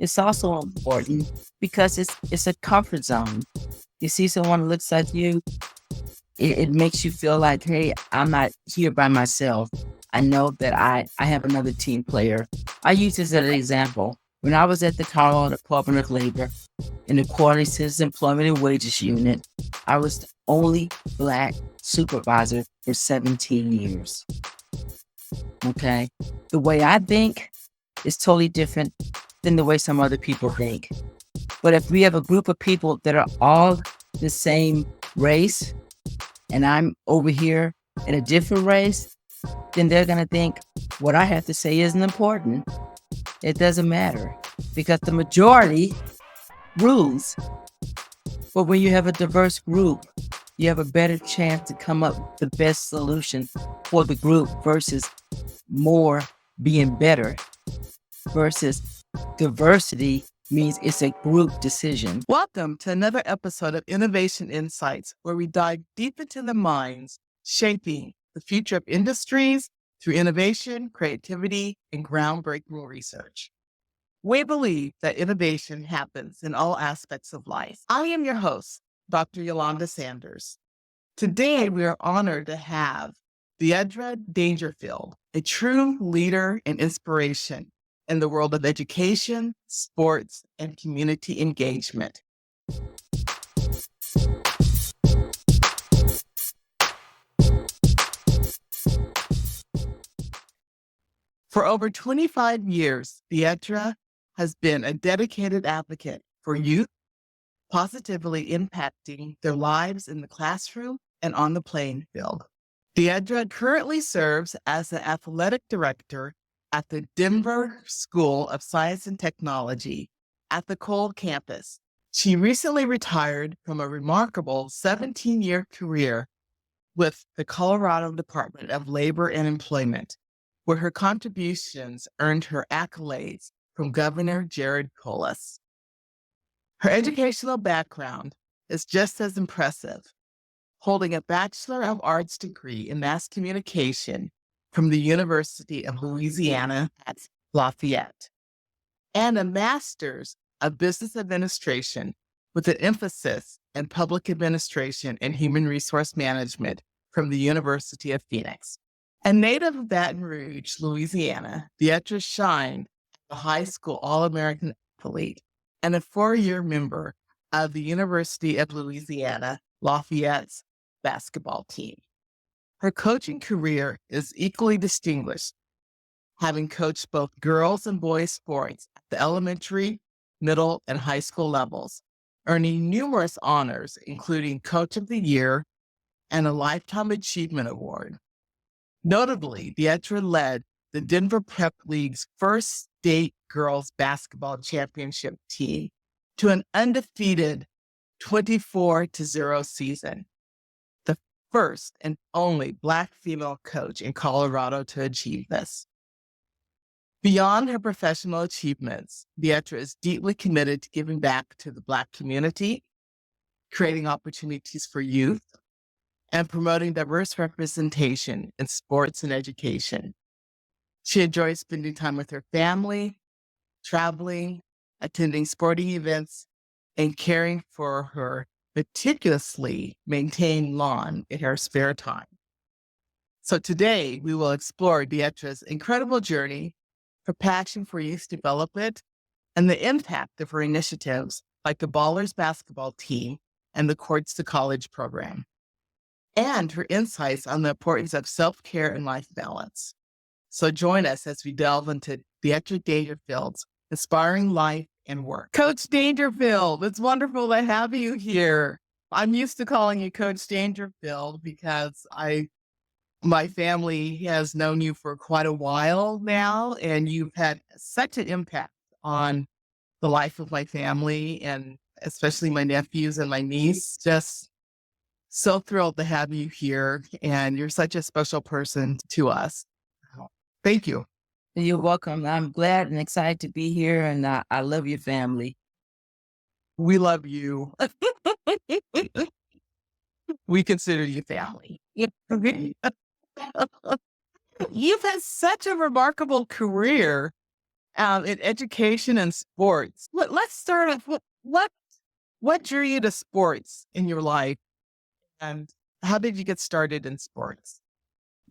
it's also important because it's a comfort zone. You see someone looks at you, it makes you feel like, hey, I'm not here by myself. I know that I have another team player. I use this as an example. When I was at the Colorado Department of Labor in the Quality Citizen Employment and Wages Unit, I was the only Black supervisor for 17 years. Okay? The way I think is totally different than the way some other people think. But if we have a group of people that are all the same race, and I'm over here in a different race, then they're going to think what I have to say isn't important. It doesn't matter because the majority rules. But when you have a diverse group, you have a better chance to come up with the best solution for the group versus more being better versus diversity means it's a group decision. Welcome to another episode of Innovation Insights, where we dive deep into the minds shaping the future of industries through innovation, creativity, and groundbreaking research. We believe that innovation happens in all aspects of life. I am your host, Dr. Eulanda Sanders. Today, we are honored to have De'Edra Dangerfield, a true leader and inspiration in the world of education, sports, and community engagement. For over 25 years, De'Edra has been a dedicated advocate for youth, positively impacting their lives in the classroom and on the playing field. De'Edra currently serves as the athletic director at the Denver School of Science and Technology at the Cole campus. She recently retired from a remarkable 17-year career with the Colorado Department of Labor and Employment, where her contributions earned her accolades from Governor Jared Polis. Her educational background is just as impressive, holding a Bachelor of Arts degree in Mass Communication from the University of Louisiana at Lafayette, and a Master's of Business Administration with an emphasis in Public Administration and Human Resource Management from the University of Phoenix. A native of Baton Rouge, Louisiana, De'Edra shined as a high school All-American athlete and a 4-year member of the University of Louisiana Lafayette's basketball team. Her coaching career is equally distinguished, having coached both girls and boys sports at the elementary, middle, and high school levels, earning numerous honors, including Coach of the Year and a Lifetime Achievement Award. Notably, De'Edra led the Denver Prep League's first state girls basketball championship team to an undefeated 24-0 season, the first and only Black female coach in Colorado to achieve this. Beyond her professional achievements, De'Edra is deeply committed to giving back to the Black community, creating opportunities for youth, and promoting diverse representation in sports and education. She enjoys spending time with her family, traveling, attending sporting events, and caring for her meticulously maintained lawn in her spare time. So today, we will explore De'Edra's incredible journey, her passion for youth development, and the impact of her initiatives like the Ballers basketball team and the Courts to College program, and her insights on the importance of self-care and life balance. So join us as we delve into De'Edra Dangerfield's inspiring life and work. Coach Dangerfield, it's wonderful to have you here. I'm used to calling you Coach Dangerfield because my family has known you for quite a while now, and you've had such an impact on the life of my family and especially my nephews and my niece. Just so thrilled to have you here, and you're such a special person to us. Thank you. You're welcome. I'm glad and excited to be here, and I love your family. We love you. We consider you family. You've had such a remarkable career in education and sports. Let's start off. What drew you to sports in your life, and how did you get started in sports?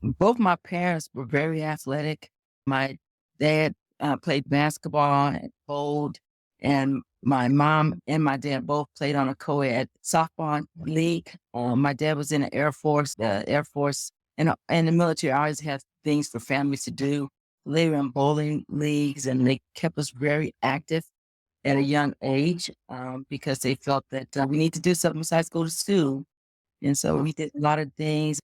Both my parents were very athletic. My dad played basketball and bowled, and my mom and my dad both played on a co-ed softball league. My dad was in the Air Force. The Air Force and the military always have things for families to do. They were in bowling leagues, and they kept us very active at a young age because they felt that we need to do something besides go to school. And so we did a lot of things,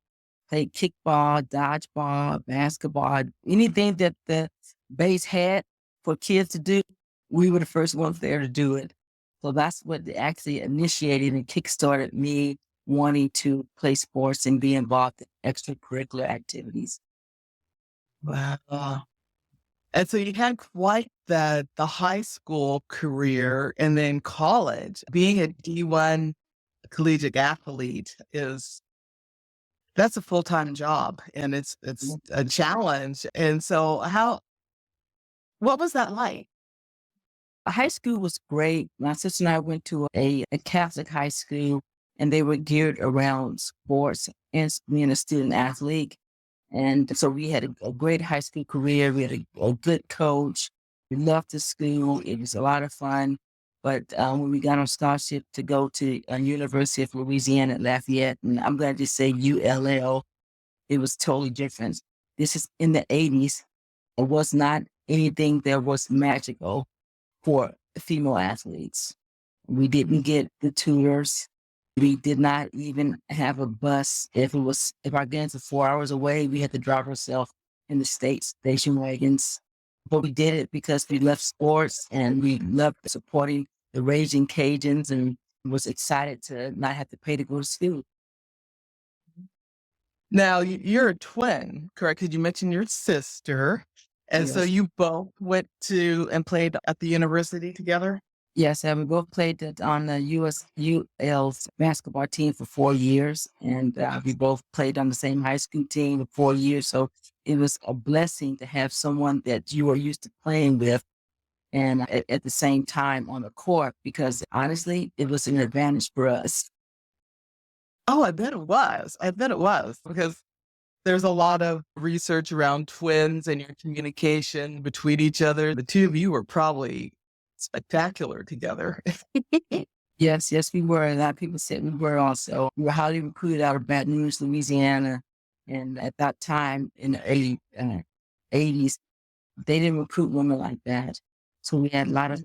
played kickball, dodgeball, basketball, anything that the base had for kids to do, we were the first ones there to do it. So that's what actually initiated and kickstarted me wanting to play sports and be involved in extracurricular activities. Wow. And so you had quite the high school career and then college. Being a D1 collegiate athlete that's a full-time job, and it's a challenge. And so what was that like? High school was great. My sister and I went to a Catholic high school, and they were geared around sports and being a student athlete. And so we had a great high school career. We had a good coach. We loved the school. It was a lot of fun. But when we got on scholarship to go to University of Louisiana at Lafayette, and I'm glad to say ULL, it was totally different. This is in the 80s. It was not anything that was magical for female athletes. We didn't get the tours. We did not even have a bus. If our games were 4 hours away, we had to drive ourselves in the station wagons. But we did it because we loved sports and we loved supporting the Raging Cajuns and was excited to not have to pay to go to school. Now, you're a twin, correct? Because you mentioned your sister. And so Yes. you both went to and played at the university together? Yes, and we both played on the UL's basketball team for 4 years, and we both played on the same high school team for 4 years. So it was a blessing to have someone that you are used to playing with, and at the same time on the court, because honestly, it was an advantage for us. Oh, I bet it was. I bet it was, because there's a lot of research around twins and your communication between each other. The two of you were probably spectacular together. Yes, we were. A lot of people said we were also. We were highly recruited out of Baton Rouge, Louisiana. And at that time, in the early 80s, they didn't recruit women like that. So we had a lot of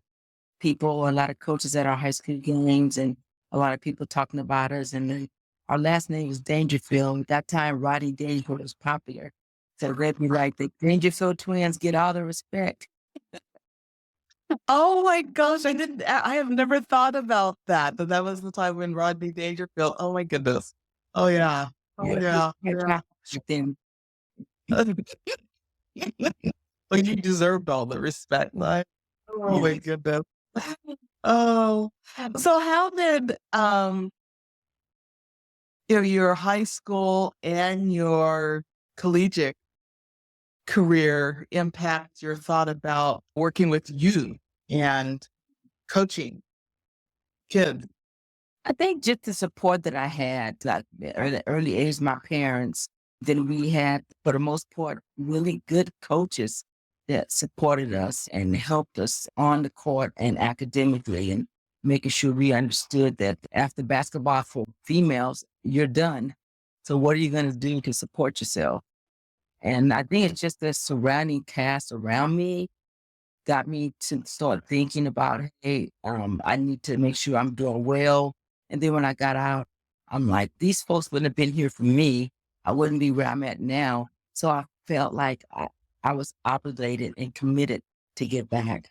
people, a lot of coaches at our high school games, and a lot of people talking about us. And then our last name was Dangerfield. At that time, Rodney Dangerfield was popular. So they'd be like, the Dangerfield twins get all the respect. Oh my gosh, I have never thought about that. That was the time when Rodney Dangerfield. Oh my goodness. Oh yeah. Oh yeah. Yeah. Then Like you deserved all the respect. Like, oh my goodness. Oh. So how did your high school and your collegiate career impact your thought about working with youth and coaching kids? I think just the support that I had, like the early age, my parents, then we had, for the most part, really good coaches that supported us and helped us on the court and academically, and making sure we understood that after basketball for females, you're done. So what are you going to do to support yourself? And I think it's just the surrounding cast around me got me to start thinking about, hey, I need to make sure I'm doing well. And then when I got out, I'm like, these folks wouldn't have been here for me. I wouldn't be where I'm at now. So I felt like I was obligated and committed to give back.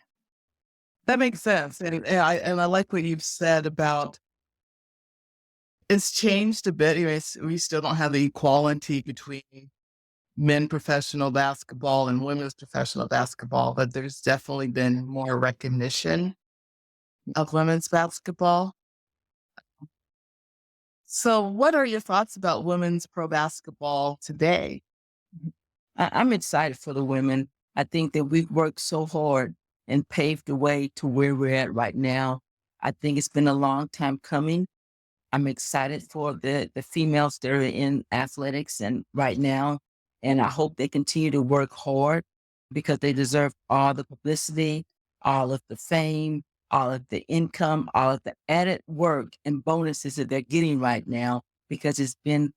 That makes sense. And I like what you've said about it's changed a bit. Anyways, we still don't have the equality between men professional basketball and women's professional basketball, but there's definitely been more recognition of women's basketball. So what are your thoughts about women's pro basketball today? I'm excited for the women. I think that we've worked so hard and paved the way to where we're at right now. I think it's been a long time coming. I'm excited for the females that are in athletics and right now, and I hope they continue to work hard because they deserve all the publicity, all of the fame, all of the income, all of the added work and bonuses that they're getting right now because it's been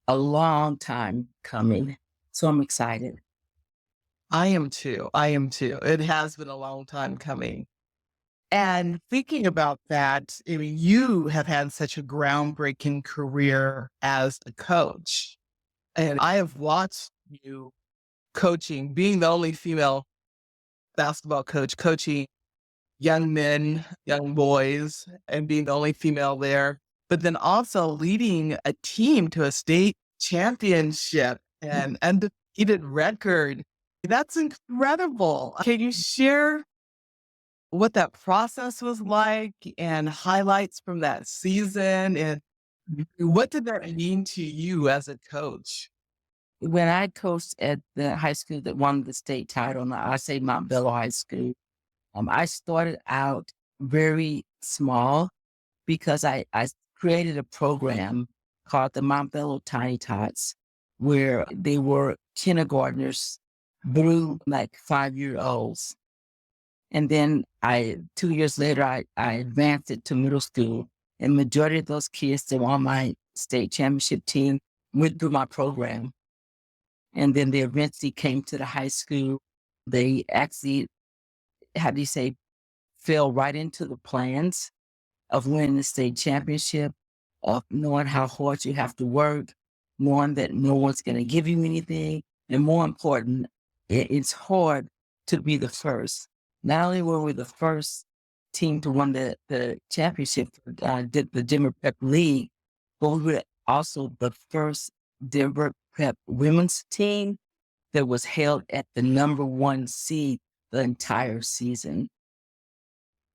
a long time coming. So I'm excited. I am too. I am too. It has been a long time coming. And thinking about that, I mean, you have had such a groundbreaking career as a coach. And I have watched you coaching, being the only female basketball coach, coaching young men, young boys, and being the only female there, but then also leading a team to a state championship and undefeated record. That's incredible. Can you share what that process was like and highlights from that season? And what did that mean to you as a coach? When I coached at the high school that won the state title, and I say Mount Bello High School, I started out very small because I created a program called the Mount Bello Tiny Tots, where they were kindergartners through like 5-year-olds. And then 2 years later, I advanced it to middle school. And majority of those kids that were on my state championship team went through my program. And then they eventually came to the high school. They actually, how do you say, fell right into the plans of winning the state championship, of knowing how hard you have to work, knowing that no one's going to give you anything. And more important, it's hard to be the first. Not only were we the first team to win the championship, did the Denver Prep League, but we were also the first Denver Prep women's team that was held at the number 1 seed the entire season.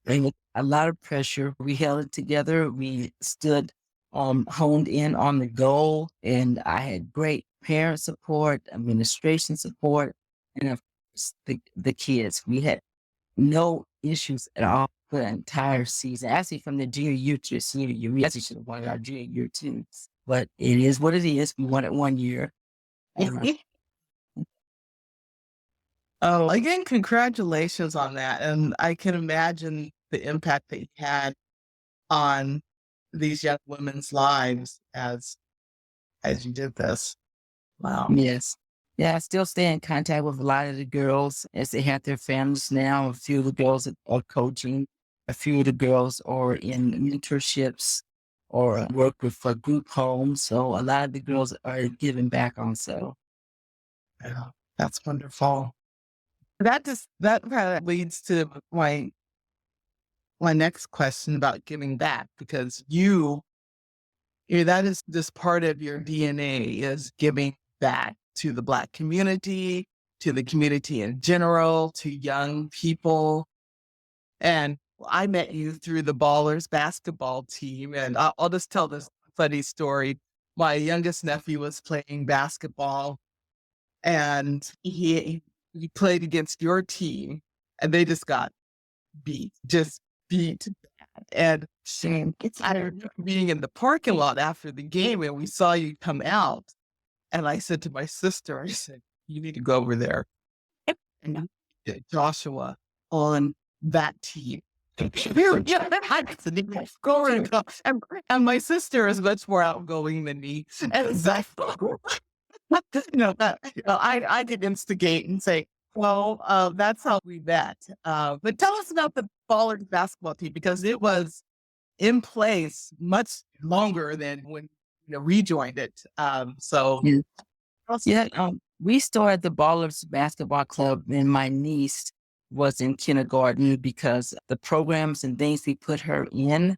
And with a lot of pressure, we held it together. We stood honed in on the goal, and I had great parent support, administration support, and of course the kids. We had no issues at all for the entire season. Actually, from the junior year to the senior year, we actually should have won our junior year too. But it is what it is. We won it 1 year. Oh, again, congratulations on that. And I can imagine the impact that you had on these young women's lives as you did this. Wow. Yes. Yeah, I still stay in contact with a lot of the girls as they have their families now. A few of the girls are coaching. A few of the girls are in mentorships or work with a group homes. So a lot of the girls are giving back also. Yeah, that's wonderful. That kind of leads to my next question about giving back, because that is just part of your DNA, is giving back to the Black community, to the community in general, to young people. And I met you through the Ballers basketball team, and I'll just tell this funny story. My youngest nephew was playing basketball, and he played against your team, and they just got beat bad. And shame. I remember being in the parking lot after the game, and we saw you come out. And I said to my sister, I said, you need to go over there and Joshua on that team. And my sister is much more outgoing than me. And I did instigate and say, well, that's how we met. But tell us about the Ballers basketball team, because it was in place much longer than when rejoined it. We started the Ballers Basketball Club, and my niece was in kindergarten because the programs and things we put her in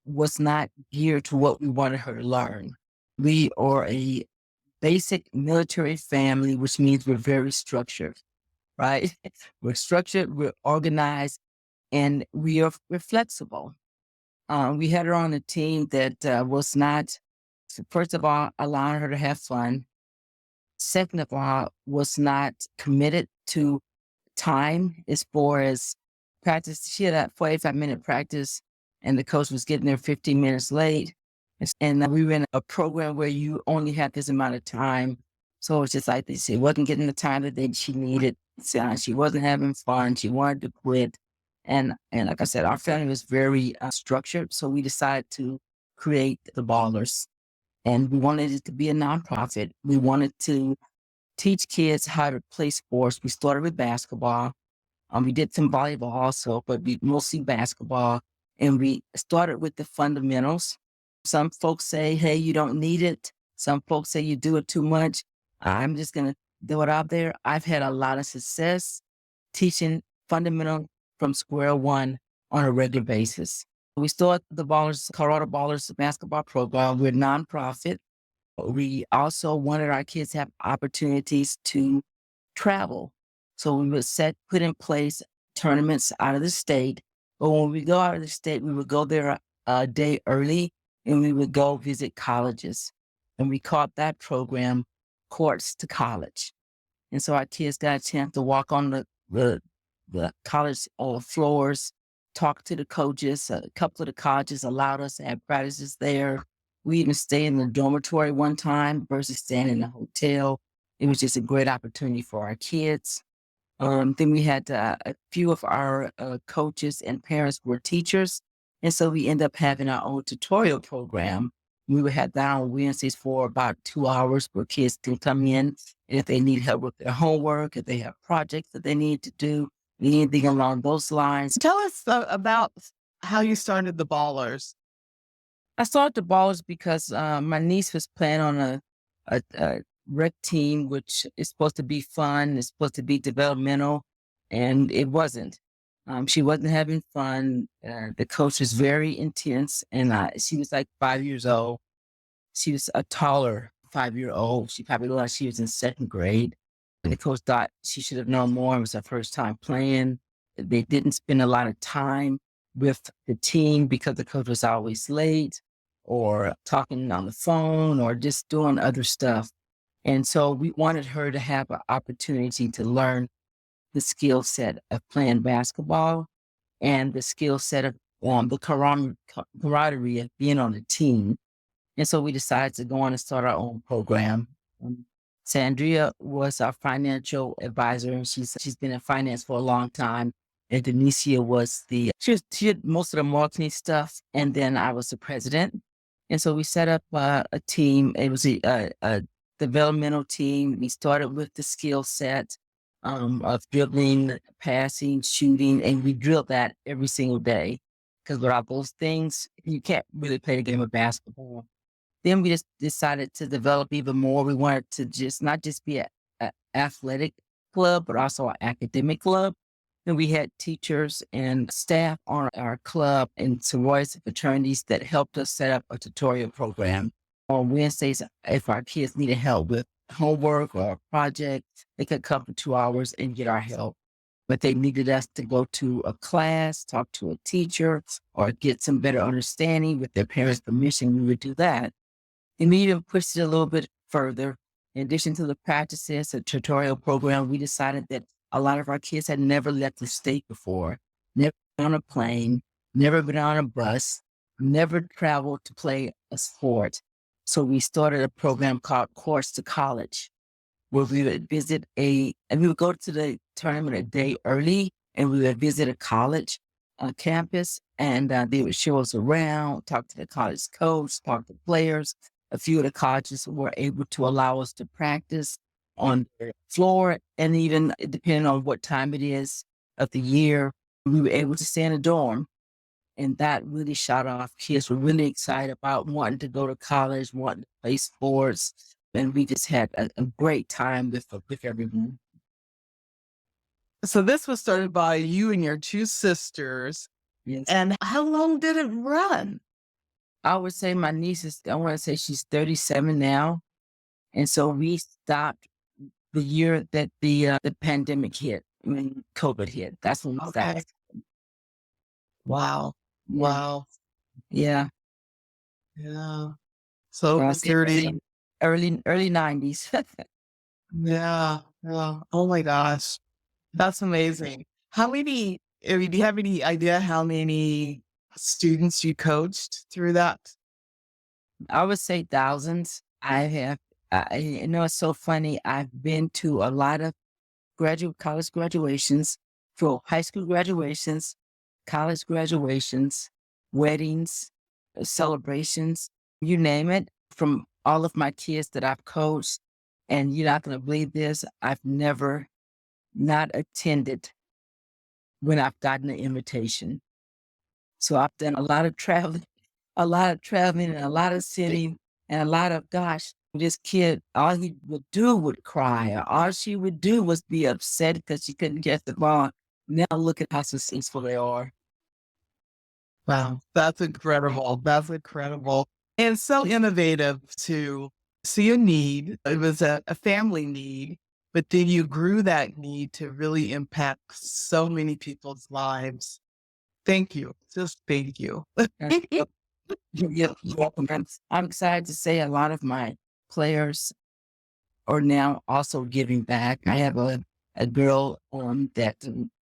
was not geared to what we wanted her to learn. We are a basic military family, which means we're very structured, right? We're structured, we're organized, and we're flexible. We had her on a team that was not, first of all, allowing her to have fun. Second of all, was not committed to time as far as practice. She had a 45-minute practice, and the coach was getting there 15 minutes late. And we were in a program where you only had this amount of time. So it's just like she wasn't getting the time that she needed. So she wasn't having fun. She wanted to quit. And like I said, our family was very structured. So we decided to create the Ballers. And we wanted it to be a nonprofit. We wanted to teach kids how to play sports. We started with basketball. We did some volleyball also, but we mostly basketball. And we started with the fundamentals. Some folks say, hey, you don't need it. Some folks say you do it too much. I'm just going to throw it out there. I've had a lot of success teaching fundamental from square one on a regular basis. We started the Ballers, Colorado Ballers basketball program. We're a nonprofit. We also wanted our kids to have opportunities to travel. So we would put in place tournaments out of the state. But when we go out of the state, we would go there a day early and we would go visit colleges. And we called that program Courts to College. And so our kids got a chance to walk on the college floors, talk to the coaches. A couple of the colleges allowed us to have practices there. We even stayed in the dormitory one time versus staying in a hotel. It was just a great opportunity for our kids. Then we had a few of our coaches and parents were teachers. And so we ended up having our own tutorial program. We would have that on Wednesdays for about 2 hours where kids can come in. And if they need help with their homework, if they have projects that they need to do, anything along those lines. Tell us about how you started the Ballers. I started the Ballers because my niece was playing on a rec team, which is supposed to be fun, it's supposed to be developmental, and it wasn't. She wasn't having fun. The coach was very intense, and she was like 5 years old. She was a taller 5-year-old. She probably looked like she was in second grade. And the coach thought she should have known more. It was her first time playing. They didn't spend a lot of time with the team because the coach was always late or talking on the phone or just doing other stuff. And so we wanted her to have an opportunity to learn the skill set of playing basketball and the skill set of the camaraderie of being on a team. And so we decided to go on and start our own program. Sandria was our financial advisor. She's been in finance for a long time. And Denicia was she did most of the marketing stuff. And then I was the president. And so we set up a team. It was a developmental team. We started with the skill set of dribbling, passing, shooting, and we drilled that every single day. Because without those things, you can't really play the game of basketball. Then we just decided to develop even more. We wanted to not just be an athletic club, but also an academic club. And we had teachers and staff on our club and sororities and fraternities that helped us set up a tutorial program. On Wednesdays, if our kids needed help with homework or a project, they could come for 2 hours and get our help. But they needed us to go to a class, talk to a teacher, or get some better understanding with their parents' permission, we would do that. And we even pushed it a little bit further. In addition to the practices, the tutorial program, we decided that a lot of our kids had never left the state before, never been on a plane, never been on a bus, never traveled to play a sport. So we started a program called Courts to College, where we would and we would go to the tournament a day early, and we would visit a college campus, and they would show us around, talk to the college coach, talk to players. A few of the colleges were able to allow us to practice on the floor, and even depending on what time it is of the year, we were able to stay in a dorm. And that really shot off. Kids were really excited about wanting to go to college, wanting to play sports. And we just had a great time with everyone. So this was started by you and your two sisters. Yes. And how long did it run? I would say my niece I want to say she's 37 now. And so we stopped the year that the pandemic hit, when COVID hit. That's when we stopped. Wow. Yeah. Wow. Yeah. Yeah. So over 30. Early 90s. Yeah. Yeah. Oh my gosh. That's amazing. How many I mean, do you have any idea how many students you coached through that? I would say thousands. I have, you know, it's so funny. I've been to a lot of college graduations, for high school graduations, college graduations, weddings, celebrations, you name it, from all of my kids that I've coached. And you're not going to believe this. I've never not attended when I've gotten an invitation. So I've done a lot of traveling and a lot of sitting and a lot of, gosh, this kid, all he would do would cry, or all she would do was be upset because she couldn't get the ball. Now look at how successful they are. Wow, that's incredible. That's incredible. And so innovative to see a need. It was a family need, but then you grew that need to really impact so many people's lives. Thank you. Just thank you. You're welcome. I'm excited to say a lot of my players are now also giving back. I have a girl that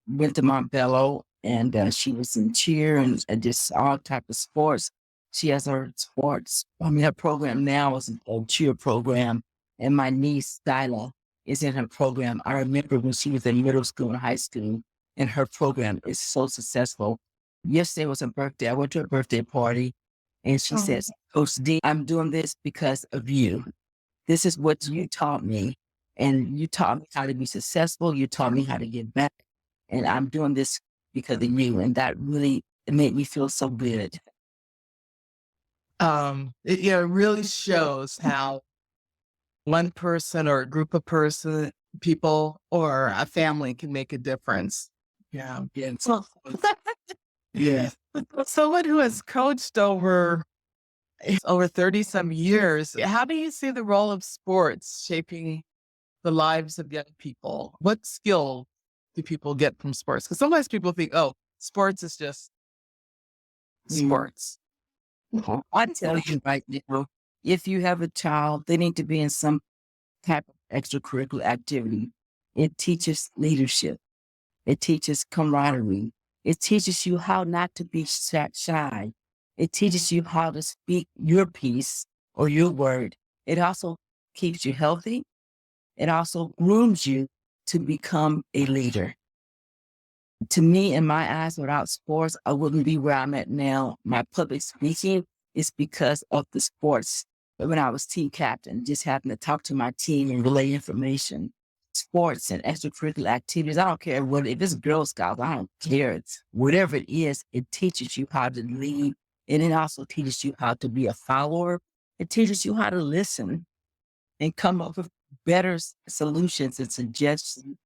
went to Montbello, and she was in cheer and just all type of sports. She has her sports. I mean, her program now is a cheer program, and my niece Skyla is in her program. I remember when she was in middle school and high school, and her program is so successful. Yesterday was her birthday. I went to her birthday party, and she says, "Coach D, I'm doing this because of you. This is what you taught me. And you taught me how to be successful. You taught me how to give back. And I'm doing this because of you." And that really, it made me feel so good. It really shows how one person or a group of people or a family can make a difference. Yeah. So, yeah. Someone who has coached over 30 some years, how do you see the role of sports shaping the lives of young people? What skill do people get from sports? Because sometimes people think, oh, sports is just sports. I tell you right now, if you have a child, they need to be in some type of extracurricular activity. It teaches leadership. It teaches camaraderie. It teaches you how not to be shy. It teaches you how to speak your piece or your word. It also keeps you healthy. It also grooms you to become a leader. To me, in my eyes, without sports, I wouldn't be where I'm at now. My public speaking is because of the sports. But when I was team captain, just having to talk to my team and relay information, sports and extracurricular activities, I don't care what, if it's Girl Scouts, I don't care. It's whatever it is, it teaches you how to lead. And it also teaches you how to be a follower. It teaches you how to listen and come up with better solutions and suggestions.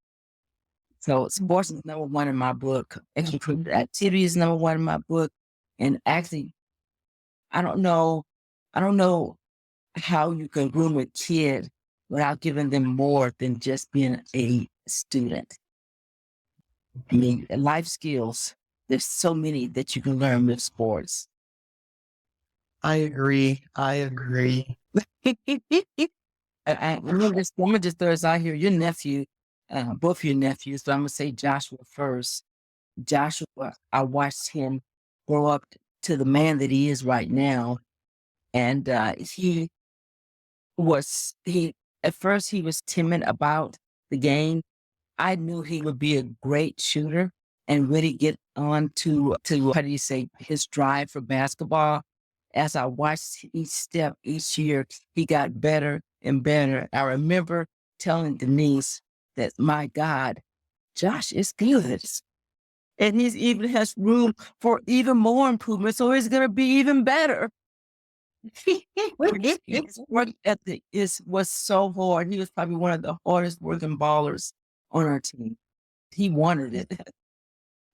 So sports is number one in my book. Extracurricular activity is number one in my book. And actually, I don't know how you can groom a kid without giving them more than just being a student. I mean, life skills, there's so many that you can learn with sports. I agree. Let me just throw this out here. Your nephew, both your nephews, but I'm going to say Joshua first. Joshua, I watched him grow up to the man that he is right now. And at first he was timid about the game. I knew he would be a great shooter and really get on to how do you say, his drive for basketball. As I watched each step each year, he got better and better. I remember telling Denise that, my God, Josh is good. And he's even has room for even more improvement. So he's going to be even better. His work ethic was so hard. He was probably one of the hardest working ballers on our team. He wanted it.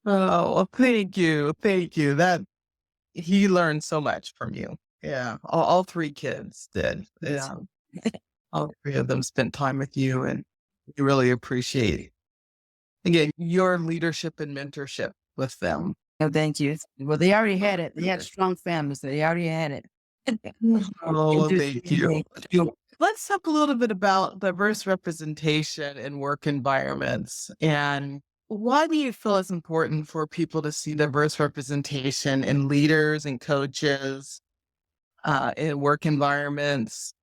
Oh, well, thank you. That he learned so much from you. Yeah, all three kids did. Yeah, all three of them spent time with you, and we really appreciate again your leadership and mentorship with them. No, thank you. Well, they already had it. They had a strong family, so they already had it. Oh, thank you. Let's talk a little bit about diverse representation in work environments. And Why do you feel it's important for people to see diverse representation in leaders and coaches, in work environments?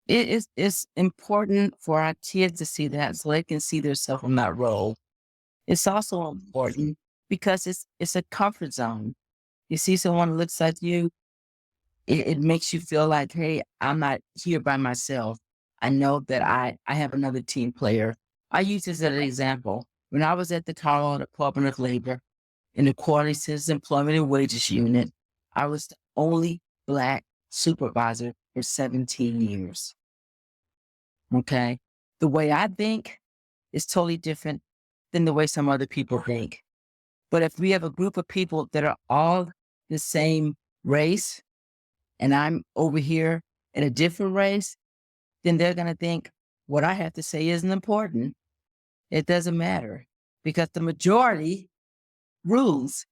It's important for our kids to see that so they can see themselves in that role. It's also important because it's a comfort zone. You see someone who looks like you, it makes you feel like, hey, I'm not here by myself. I know that I have another team player. I use this as an example. When I was at the Colorado Department of Labor in the Quality Citizens Employment and Wages Unit, I was the only Black supervisor for 17 years. Okay. The way I think is totally different than the way some other people think. But if we have a group of people that are all the same race, and I'm over here in a different race, then they're going to think what I have to say isn't important. It doesn't matter because the majority rules.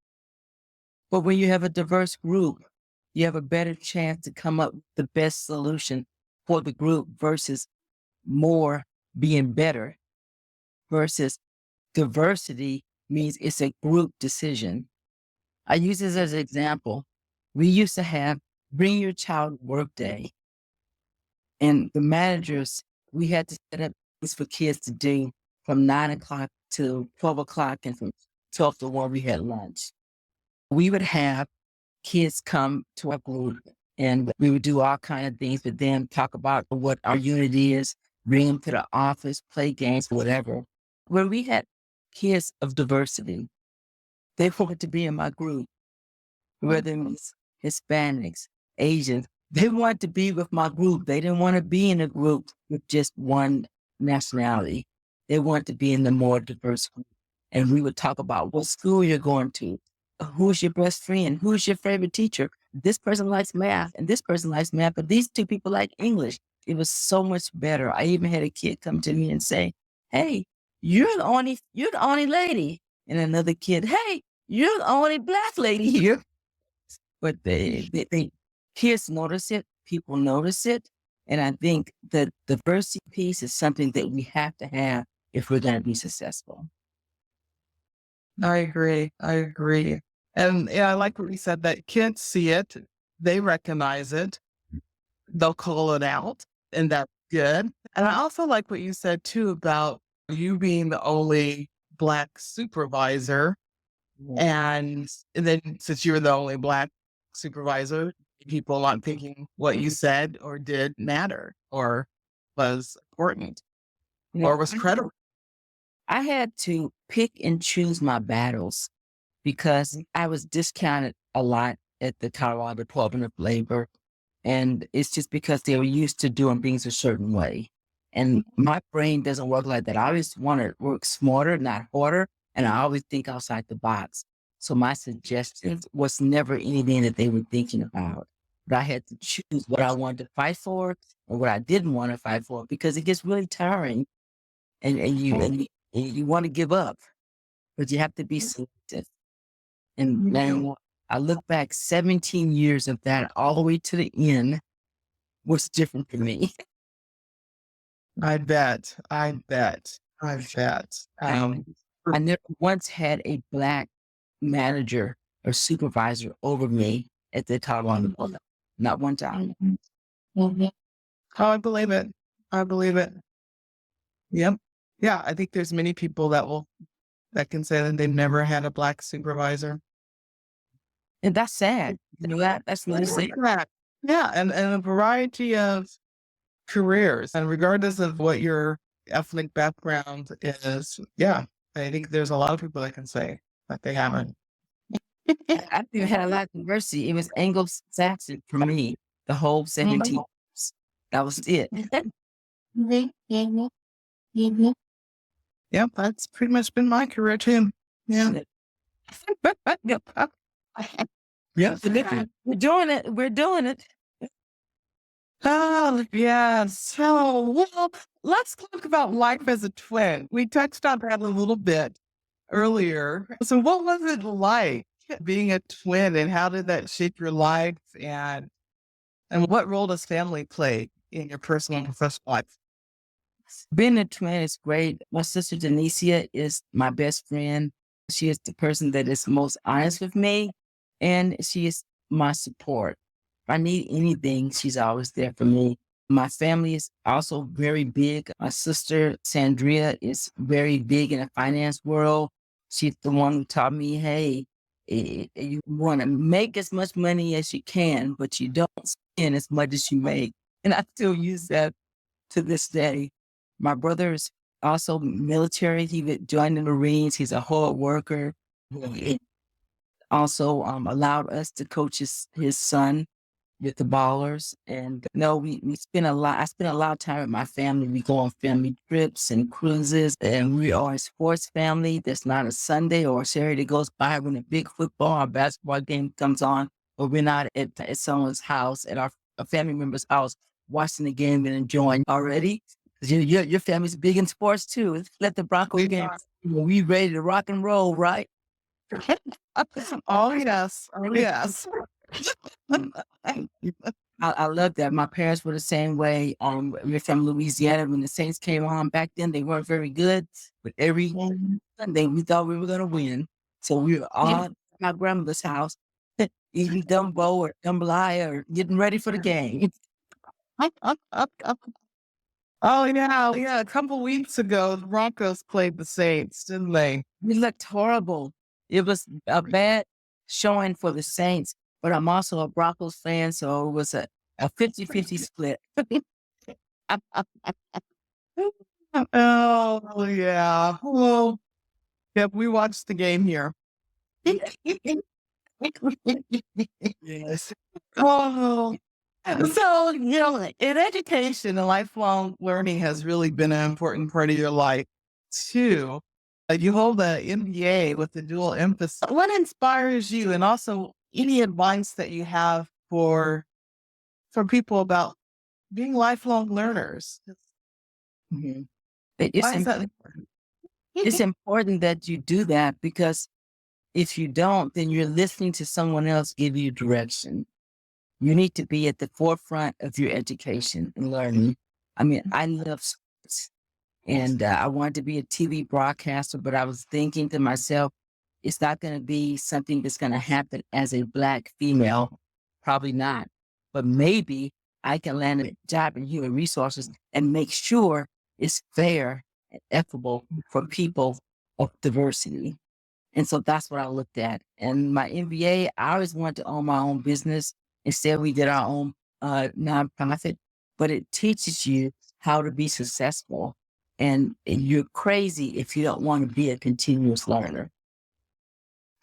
But when you have a diverse group, you have a better chance to come up with the best solution for the group versus more being better versus diversity means it's a group decision. I use this as an example. We used to have bring your child work day. And the managers, we had to set up things for kids to do from 9 o'clock to 12 o'clock, and from 12 to 1, we had lunch. We would have kids come to our group and we would do all kind of things with them, talk about what our unit is, bring them to the office, play games, whatever. When we had kids of diversity, they wanted to be in my group, whether it was Hispanics, Asians, they wanted to be with my group. They didn't want to be in a group with just one nationality. They wanted to be in the more diverse group. And we would talk about what school you're going to, who's your best friend, who's your favorite teacher. This person likes math and this person likes math, but these two people like English. It was so much better. I even had a kid come to me and say, hey, you're the only lady. And another kid, hey, you're the only Black lady here. But they kids notice it, people notice it. And I think the diversity piece is something that we have to have if we're going to be successful. I agree. I agree. And yeah, I like what you said that kids see it, they recognize it, they'll call it out, and that's good. And I also like what you said too about you being the only Black supervisor. And then since you were the only Black supervisor, people not thinking what you said or did matter or was important or was credible. I had to pick and choose my battles because I was discounted a lot at the Colorado Department of Labor. And it's just because they were used to doing things a certain way. And my brain doesn't work like that. I always want to work smarter, not harder. And I always think outside the box. So my suggestions was never anything that they were thinking about. But I had to choose what I wanted to fight for and what I didn't want to fight for because it gets really tiring and you want to give up, but you have to be selective. And then I look back 17 years of that all the way to the end was different for me. I bet. I bet. I bet. I never once had a Black manager or supervisor over me at the Colorado Department. Not one time. Oh, I believe it. I believe it. Yep. Yeah, I think there's many people that can say that they've never had a Black supervisor. And that's sad. That's really sad. Yeah, and a variety of careers, and regardless of what your ethnic background is, yeah, I think there's a lot of people that can say that they haven't. I think I had a lot of diversity. It was Anglo-Saxon for me, the whole 17 years. That was it. Yep, that's pretty much been my career too. Yeah. Yeah. We're doing it. We're doing it. Oh, yeah. So, well, let's talk about life as a twin. We touched on that a little bit earlier. So what was it like being a twin, and how did that shape your life, and what role does family play in your personal and professional life? Being a twin is great. My sister Denicia is my best friend. She is the person that is most honest with me, and she is my support. If I need anything, she's always there for me. My family is also very big. My sister Sandria is very big in the finance world. She's the one who taught me, hey, you want to make as much money as you can, but you don't spend as much as you make. And I still use that to this day. My brother is also military. He joined the Marines. He's a hard worker. He also allowed us to coach his son with the ballers. And no, we spend a lot. I spend a lot of time with my family. We go on family trips and cruises, and we are a sports family. There's not a Sunday or a Saturday that goes by when a big football or basketball game comes on, or we're not at someone's house, at our a family member's house, watching the game and enjoying already. 'Cause your family's big in sports too. Let the Broncos game. We ready to rock and roll, right? Oh, yes. Oh, yes. I love that. My parents were the same way. We're from Louisiana. When the Saints came on back then, they weren't very good, but every Sunday we thought we were going to win. So we were all at my grandmother's house, eating Dumbo or jambalaya or getting ready for the game. Oh, yeah. Yeah. A couple weeks ago, the Broncos played the Saints, didn't they? We looked horrible. It was a bad showing for the Saints, but I'm also a Broncos fan, so it was a 50-50 split. Oh, yeah. Well, yep, we watched the game here. Yes. Oh, so, in education, and lifelong learning has really been an important part of your life, too. You hold the MBA with the dual emphasis. What inspires you, and also any advice that you have for people about being lifelong learners? Mhm. Why is that important? It's important that you do that, because if you don't, then you're listening to someone else give you direction. You need to be at the forefront of your education and learning. I mean, I love sports, and I wanted to be a TV broadcaster, but I was thinking to myself, it's not going to be something that's going to happen as a Black female. Probably not. But maybe I can land a job in human resources and make sure it's fair and equitable for people of diversity. And so that's what I looked at. And my MBA, I always wanted to own my own business. Instead, we did our own nonprofit, but it teaches you how to be successful. And you're crazy if you don't want to be a continuous learner.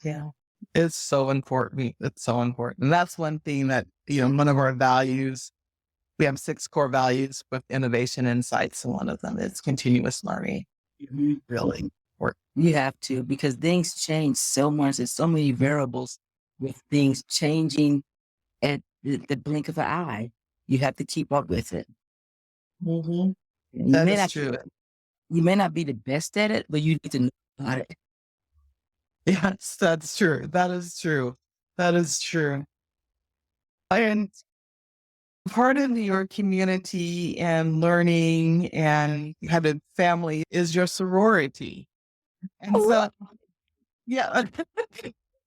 Yeah. It's so important. It's so important. And that's one thing that, one of our values, we have 6 core values with innovation insights. And one of them is continuous learning. Really important. You have to, because things change so much. There's so many variables with things changing at the blink of an eye. You have to keep up with it. You That may is not, true. you may not be the best at it, but you need to know about it. Yes, that's true. That is true. That is true. And part of your community and learning and kind of family is your sorority. And so, yeah,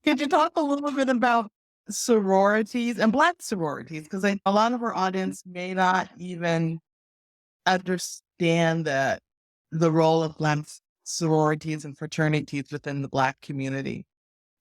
could you talk a little bit about sororities and Black sororities? Because a lot of our audience may not even understand that the role of Black sororities and fraternities within the Black community.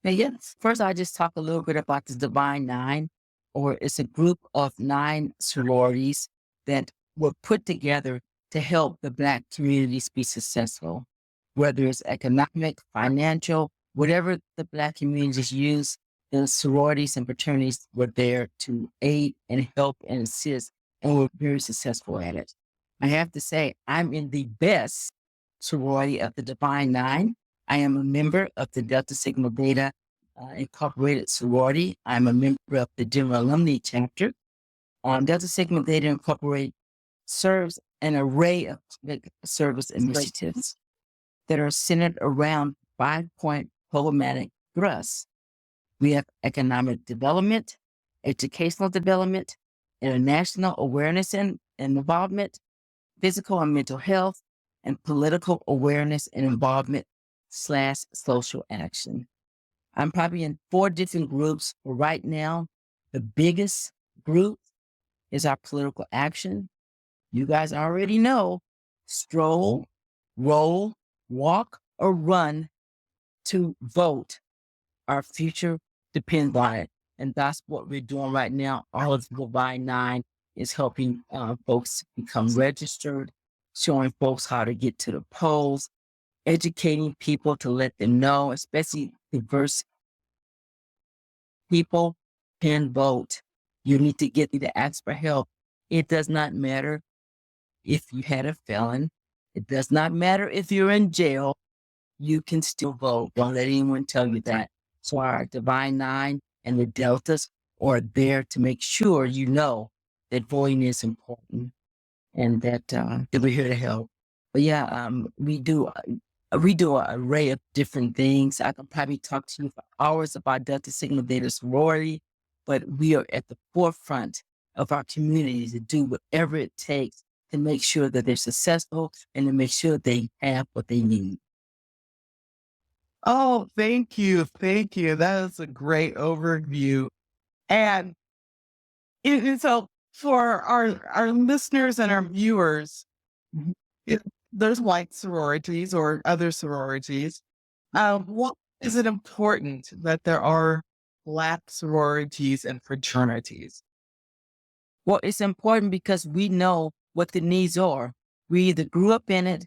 Now, yes, first I just talk a little bit about the Divine Nine, or it's a group of 9 sororities that were put together to help the Black communities be successful, whether it's economic, financial, whatever the Black communities use. The sororities and fraternities were there to aid and help and assist, and were very successful at it. I have to say, I'm in the best sorority of the Divine Nine. I am a member of the Delta Sigma Beta Incorporated sorority. I'm a member of the General Alumni chapter. Delta Sigma Beta Incorporated serves an array of public service initiatives that are centered around 5-point programmatic thrusts. We have economic development, educational development, international awareness and involvement, physical and mental health, and political awareness and involvement / social action. I'm probably in 4 different groups right now. The biggest group is our political action. You guys already know, stroll, roll, walk, or run to vote. Our future depends on it. And that's what we're doing right now. All of Divine 9 is helping folks become registered, showing folks how to get to the polls, educating people to let them know, especially diverse people can vote. You need to get to ask for help. It does not matter if you had a felon. It does not matter if you're in jail. You can still vote. Don't let anyone tell you that. So our Divine 9 and the Deltas are there to make sure you know that voting is important and that we're here to help. But yeah, we do an array of different things. I can probably talk to you for hours about Delta Sigma Theta sorority, but we are at the forefront of our community to do whatever it takes to make sure that they're successful and to make sure they have what they need. Oh, thank you. Thank you. That is a great overview. And so for our listeners and our viewers, Mhm. there's white sororities or other sororities. What is it important that there are Black sororities and fraternities? Well, it's important because we know what the needs are. We either grew up in it,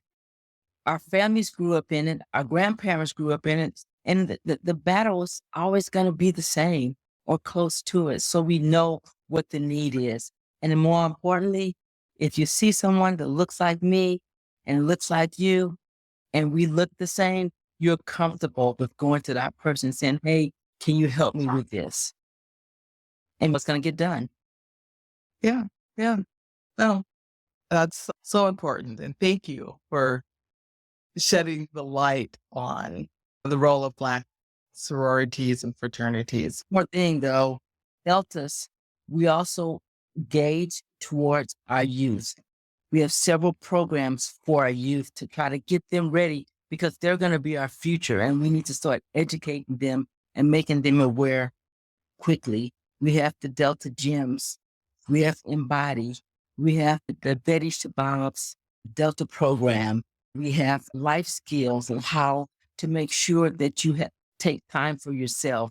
our families grew up in it, our grandparents grew up in it, and the battle is always going to be the same or close to it. So we know what the need is. And then more importantly, if you see someone that looks like me and looks like you, and we look the same, you're comfortable with going to that person and saying, hey, can you help me with this? And what's going to get done? Yeah. Yeah. No, that's so important. And thank you for shedding the light on the role of Black sororities and fraternities. One thing though, Deltas, we also gauge towards our youth. We have several programs for our youth to try to get them ready because they're going to be our future and we need to start educating them and making them aware quickly. We have the Delta gyms, we have Embody, we have the Betty Shabab's Delta program, we have life skills and how to make sure that you take time for yourself.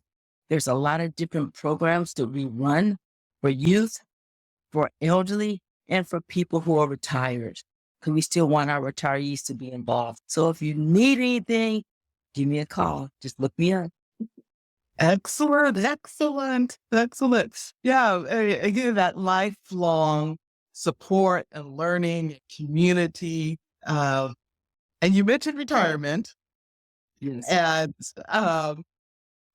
There's a lot of different programs that we run for youth, for elderly, and for people who are retired. Because we still want our retirees to be involved. So if you need anything, give me a call. Just look me up. Excellent. Excellent. Excellent. Yeah. Again, that lifelong support and learning community. And you mentioned retirement. Yes. And I'm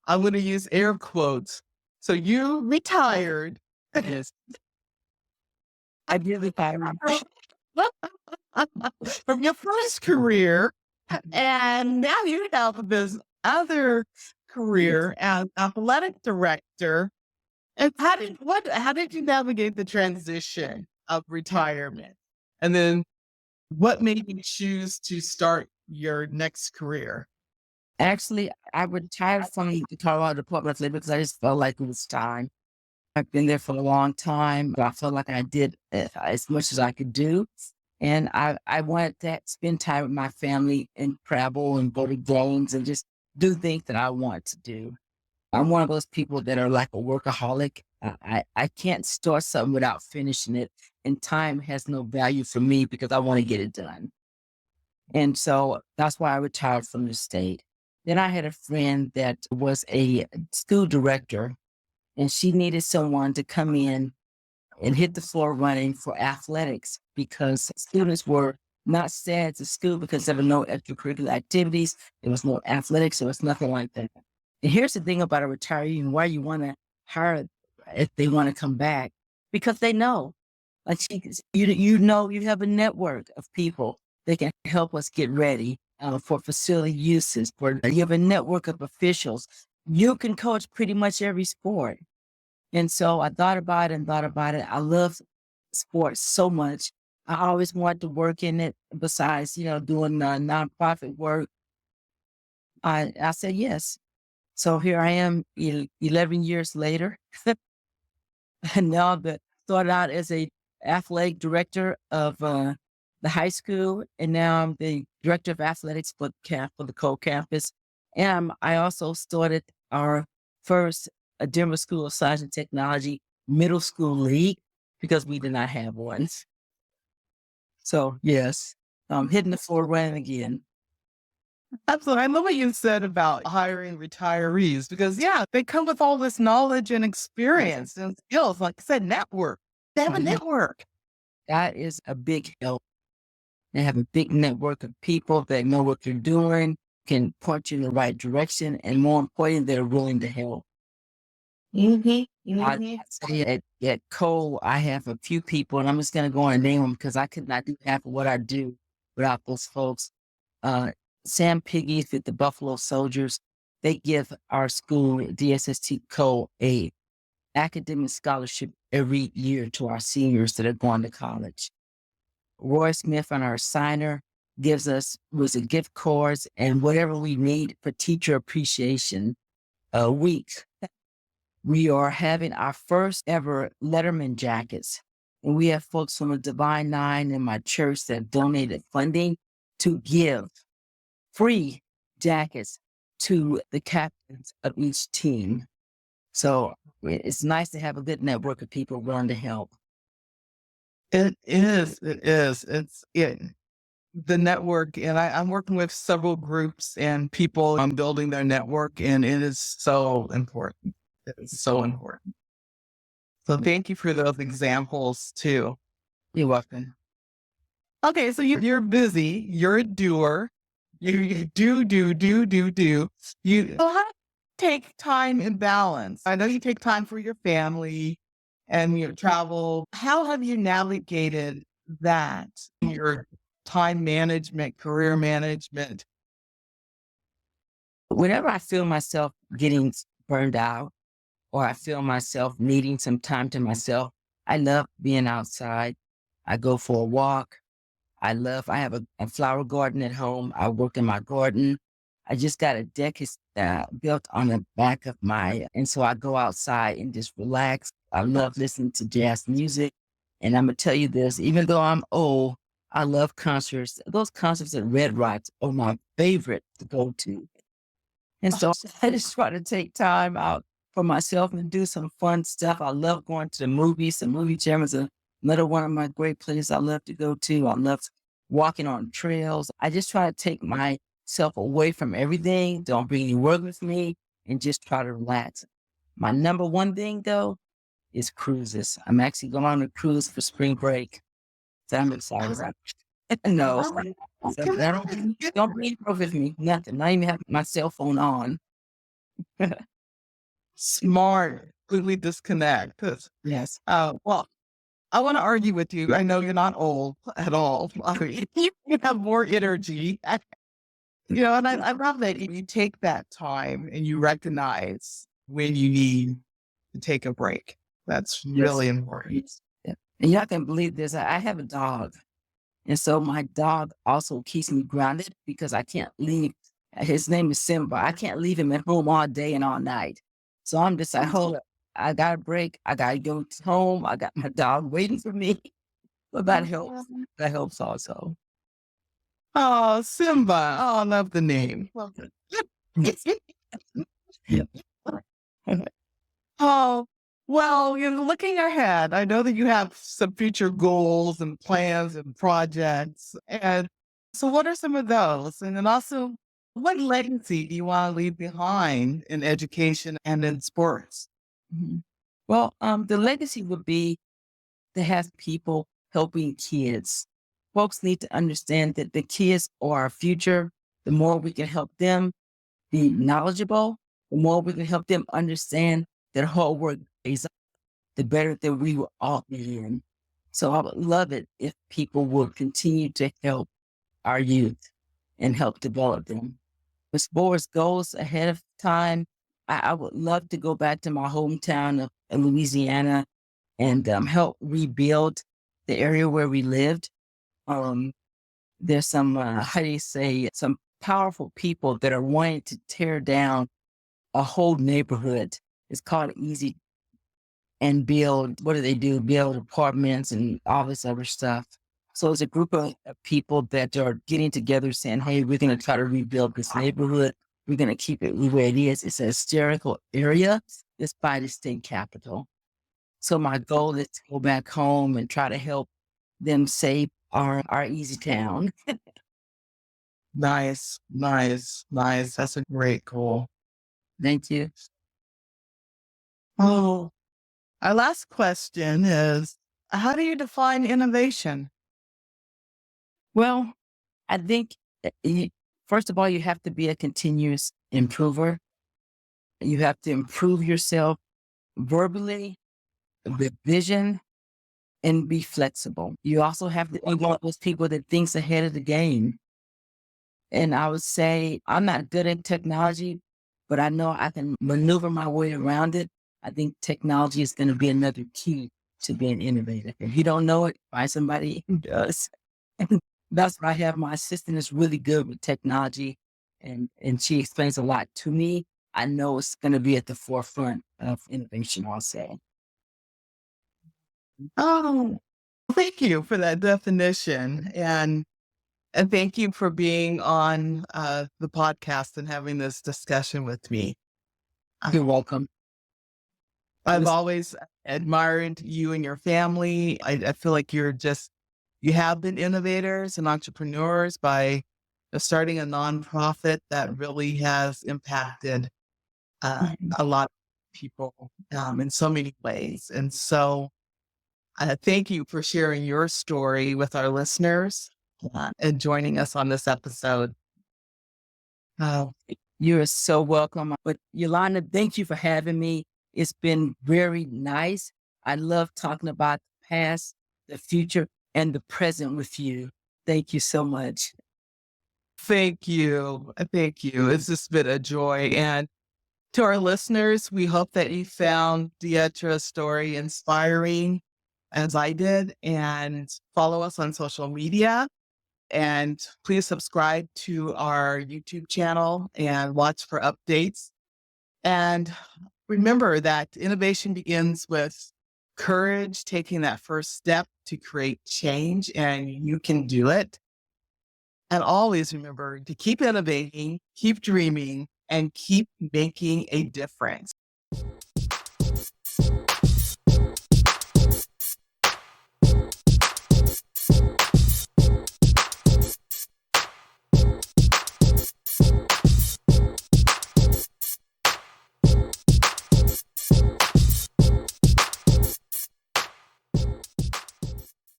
going to use air quotes. So you retired. Yes. I did retire. From your first career, and now you have this other career as athletic director. And how did you navigate the transition of retirement? And then what made you choose to start your next career? Actually, I retired from the Colorado Department of Labor because I just felt like it was time. I've been there for a long time. I felt like I did as much as I could do. And I wanted to spend time with my family and travel and go to games and just do things that I want to do. I'm one of those people that are like a workaholic. I can't start something without finishing it. And time has no value for me because I want to get it done. And so that's why I retired from the state. Then I had a friend that was a school director and she needed someone to come in and hit the floor running for athletics because students were not sad to school because there were no extracurricular activities. There was no athletics. There was nothing like that. And here's the thing about a retiree and why you want to hire if they want to come back, because they know, like you know, you have a network of people that can help us get ready for facility uses. You have a network of officials. You can coach pretty much every sport. And so I thought about it and thought about it. I love sports so much I always wanted to work in it besides, doing nonprofit work. I said yes. So here I am 11 years later. And now that started out as a athletic director of the high school, and now I'm the director of athletics for the co-campus. And I also started our first Denver School of Science and Technology middle school league because we did not have one. So yes, I'm hitting the floor running again. Absolutely. I love what you said about hiring retirees because, yeah, they come with all this knowledge and experience and skills. Like I said, network. They have a Mhm. network. That is a big help. They have a big network of people that know what they're doing, can point you in the right direction, and more importantly, they're willing to help. I say at Cole, I have a few people, and I'm just going to go and name them because I could not do half of what I do without those folks. Uh, Sam Piggies with the Buffalo Soldiers, they give our school, DSST Cole, a academic scholarship every year to our seniors that are going to college. Roy Smith on our signer gives us was a gift cards and whatever we need for teacher appreciation week. We are having our first ever Letterman jackets. And we have folks from the Divine Nine and my church that donated funding to give free jackets to the captains of each team. So it's nice to have a good network of people willing to help. It is. It is. The network. And I'm working with several groups and people on building their network. And it is so important. It is so important. So thank you for those examples too. You're welcome. Okay, so you're busy. You're a doer. You do. You so how do you take time and balance? I know you take time for your family and your travel. How have you navigated that? Your time management, career management. Whenever I feel myself getting burned out or I feel myself needing some time to myself, I love being outside. I go for a walk. I have a flower garden at home. I work in my garden. I just got a deck built on the back of and so I go outside and just relax. I love listening to jazz music. And I'm going to tell you this, even though I'm old, I love concerts. Those concerts at Red Rocks are my favorite to go to. And so I just try to take time out for myself and do some fun stuff. I love going to the movies. The movie jam is another one of my great places I love to go to. I love walking on trails. I just try to take myself away from everything. Don't bring any work with me and just try to relax. My number one thing though is cruises. I'm actually going on a cruise for spring break. So I'm excited about it. No, so I don't bring any work with me. Nothing. Not even have my cell phone on. Smart. Completely disconnect. Yes. Well, I want to argue with you. I know you're not old at all. I mean, you have more energy. And I love that you take that time and you recognize when you need to take a break. That's really important. Yeah. And y'all can believe this. I have a dog. And so my dog also keeps me grounded because I can't leave. His name is Simba. I can't leave him at home all day and all night. So I'm just like, hold up. I got a break. I got to go home. I got my dog waiting for me. But that helps. That helps also. Oh, Simba. Oh, I love the name. Yeah. Oh, well, you're looking ahead. I know that you have some future goals and plans and projects. And so what are some of those? And then also, what legacy do you want to leave behind in education and in sports? Mhm. Well, the legacy would be to have people helping kids. Folks need to understand that the kids are our future. The more we can help them be knowledgeable, the more we can help them understand that hard work pays off, the better that we will all be in. So I would love it if people would continue to help our youth and help develop them. As far as goals ahead of time, I would love to go back to my hometown of Louisiana and help rebuild the area where we lived, there's some, how do you say, some powerful people that are wanting to tear down a whole neighborhood. It's called Easy and build, what do they do? Build apartments and all this other stuff. So it's a group of people that are getting together saying, hey, we're going to try to rebuild this neighborhood. We're going to keep it where it is. It's a historical area. It's by the state capitol. So my goal is to go back home and try to help them save our easy town. Nice, nice, nice. That's a great goal. Thank you. Oh, our last question is, how do you define innovation? Well, I think first of all, you have to be a continuous improver. You have to improve yourself verbally, with vision, and be flexible. You also have to be one of those people that thinks ahead of the game. And I would say I'm not good at technology, but I know I can maneuver my way around it. I think technology is going to be another key to being innovative. If you don't know it, find somebody who does. And that's why I have my assistant is really good with technology, and she explains a lot to me. I know it's going to be at the forefront of innovation, I'll say. Oh, thank you for that definition. And thank you for being on the podcast and having this discussion with me. You're welcome. I've always admired you and your family. I feel like you have been innovators and entrepreneurs by starting a nonprofit that really has impacted a lot of people in so many ways. And so thank you for sharing your story with our listeners and joining us on this episode. You're so welcome. But Eulanda, thank you for having me. It's been very nice. I love talking about the past, the future, and the present with you. Thank you so much. Thank you. Thank you. It's just been a joy. And to our listeners, we hope that you found De'Edra's story inspiring as I did, and follow us on social media. And please subscribe to our YouTube channel and watch for updates. And remember that innovation begins with courage, taking that first step to create change, and you can do it. And always remember to keep innovating, keep dreaming, and keep making a difference.